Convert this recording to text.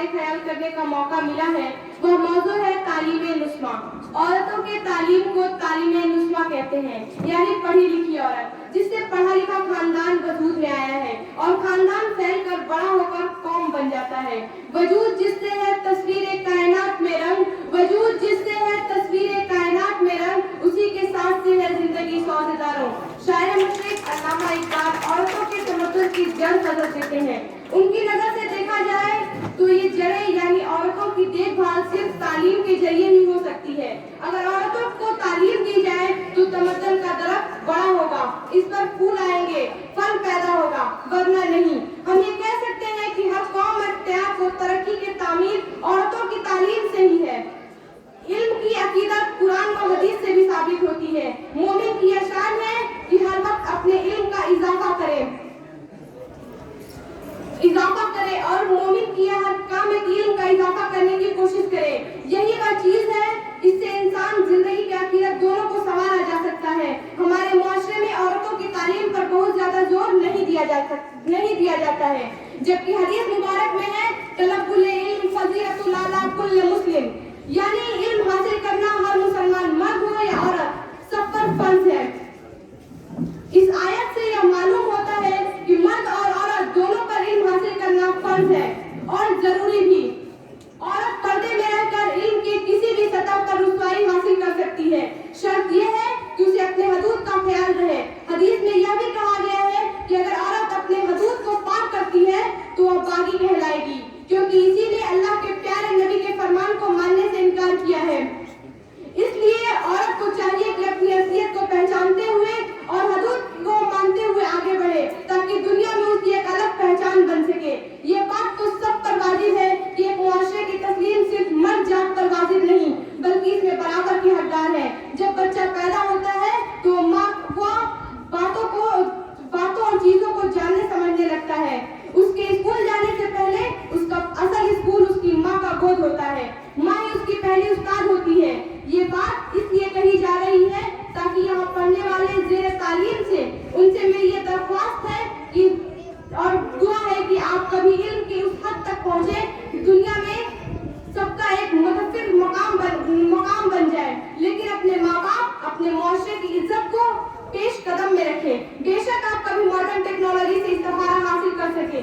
राय ख्याल करने का मौका मिला है, वह मौजू है तालीम नुस्मा। औरतों के तालीम को तालीम नुस्मा कहते हैं, यानी पढ़ी लिखी औरत, जिससे पढ़ा लिखा खानदान वजूद में आया है और खानदान फैल कर बड़ा होकर कौम बन जाता है। वजूद जिससे है तस्वीर कायनात में रंग, वजूद जिससे है तस्वीर कायनात में रंग, उसी के साथ से है जिंदगी सौदेदारों। शायर मुशरिक अल्लामा इकबाल औरतों के तमद्दुन की जड़ नजर देते हैं। उनकी नजर से देखा जाए तो ये जड़ें यानी औरतों की देखभाल सिर्फ तालीम के जरिए ही हो सकती है। अगर औरतों को तालीम दी जाए तो तमद्दुन का दरख्त बड़ा होगा, इस पर फूल आएंगे, फल पैदा होगा, वरना नहीं। हम ये कह सकते हैं कि हर कौम इत्तेहाद और तरक्की की तामीर औरतों की तालीम से ही है। इल्म की अकीदत कुरान व हदीस से भी साबित होती है। मोमिन की यह शान है कि हर वक्त अपने इल्म का इजाफा करे और मोमिन की हर काम में इल्म का इजाफा करने की कोशिश करे। यही वह चीज है, इससे इंसान जिंदगी के आखिरत दोनों को संवारा जा सकता है। हमारे मुआशरे में औरतों की तालीम पर बहुत ज्यादा जोर नहीं दिया जाता है, जबकि हदीस मुबारक में है तलब्बुल इल्म फज़ीलतुन अला कुल्ल मुस्लिम, यानी इल्म हासिल करना हर मुसलमान मर्द हो या औरत सब पर फर्ज है। इस आयत से यह मालूम होता है कि मर्द और औरत दोनों पर इल्म हासिल करना फर्ज है और जरूरी भी। औरत पर्दे में रहकर इल्म के किसी भी सतह पर रुसवाई हासिल कर सकती है, शर्त यह है कि उसे अपने हदूद का ख्याल रहे। हदीस में यह भी कहा गया है कि अगर औरत अपने हदूद को पार करती है तो वह बागी कहलाएगी, क्योंकि इसीलिए अल्लाह के प्यारे नबी के फरमान को मानने से इनकार किया है। इसलिए औरत को चाहिए कि अपनी असलियत को पहचानते हुए और हदूद को मानते हुए आगे बढ़े, ताकि दुनिया में उसकी एक अलग पहचान बन सके। ये बात तो सब पर वाजिब है कि एक मुआशरे की तस्लीम सिर्फ मर्द जात पर वाजिब नहीं, बल्कि इसमें बराबर की हकदार है। जब बच्चा पैदा होता है तो माँ को बातों और चीजों को जानने समझने लगता है। उसके स्कूल जाने से पहले उसका असल स्कूल उसकी माँ का गोद होता है। माँ ही उसकी पहली उस्ताद होती है। ये बात इसलिए कही जा रही है ताकि यहाँ पढ़ने वाले ज़ेरे तालीम से उनसे मेरी ये दरख्वास्त है कि और दुआ है कि आप कभी इल्म की उस हद तक पहुँचे कि दुनिया में सबका एक मुतफिर मकाम बन जाए, लेकिन अपने माँ बाप अपने मुआशरे की इज्जत को पेश कदम में रखें। बेशक आप कभी मॉडर्न टेक्नोलॉजी से इस्तेफारा हासिल कर सके,